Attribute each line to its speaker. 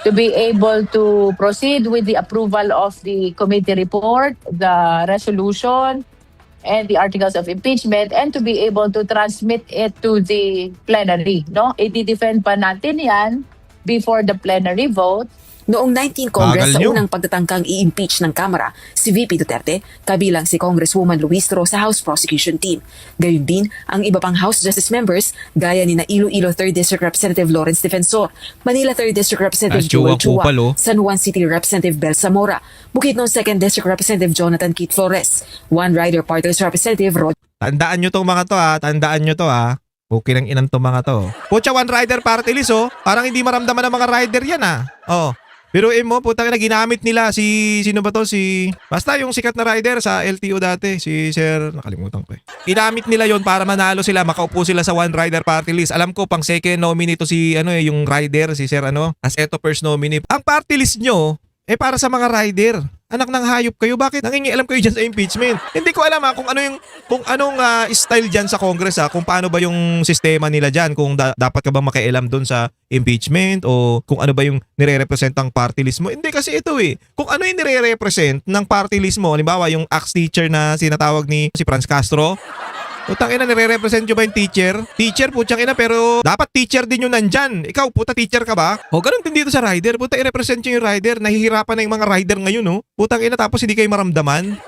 Speaker 1: to be able to proceed with the approval of the committee report, the resolution, and the articles of impeachment, and to be able to transmit it to the plenary. No? I-defend pa natin yan before the plenary vote.
Speaker 2: Noong 19 Congress
Speaker 3: Bagal
Speaker 2: sa
Speaker 3: nyo.
Speaker 2: unang pagtatangkang i-impeach ng Kamara si VP Duterte, kabilang si Congresswoman Luistro sa House Prosecution Team. Gayun din ang iba pang House Justice members gaya ni na Iloilo 3rd District Representative Lawrence Defensor, Manila 3rd District Representative Joel Chua, San Juan City Representative Bel Zamora, Bukidnon 2nd District Representative Jonathan Keith Flores, One Rider Party List Representative Rod.
Speaker 3: Tandaan nyo tong mga to ha. Tandaan nyo to ha. Okay ng inang tong mga to. Pucha, One Rider Party List oh. Parang hindi maramdaman ng mga rider yan ha. Oh. Pero mo, putang ina, ginamit nila sino ba to? Basta yung sikat na rider sa LTO dati, si Sir, nakalimutan ko eh. Ginamit nila yon para manalo sila, makaupo sila sa One Rider Party List. Alam ko, pang second nominee to yung rider, si Sir as eto first nominee. Ang party list nyo, para sa mga rider. Anak ng hayop kayo, bakit nangingialam kayo dyan sa impeachment? Hindi ko alam kung anong style dyan sa Congress kung paano ba yung sistema nila dyan, kung dapat ka ba makialam dun sa impeachment o kung ano ba yung nire-represent ang party list mo. Hindi kasi ito kung ano yung nire-represent ng party list mo, halimbawa yung axe teacher na sinatawag ni si Franz Castro, putang ina, nire-represent nyo ba yung teacher? Teacher, putang ina, pero dapat teacher din yung nandyan. Ikaw, puta, teacher ka ba? O, ganun din dito sa rider. Puta, i-represent nyo yung rider. Nahihirapan na yung mga rider ngayon, Putang ina, tapos hindi kayo maramdaman.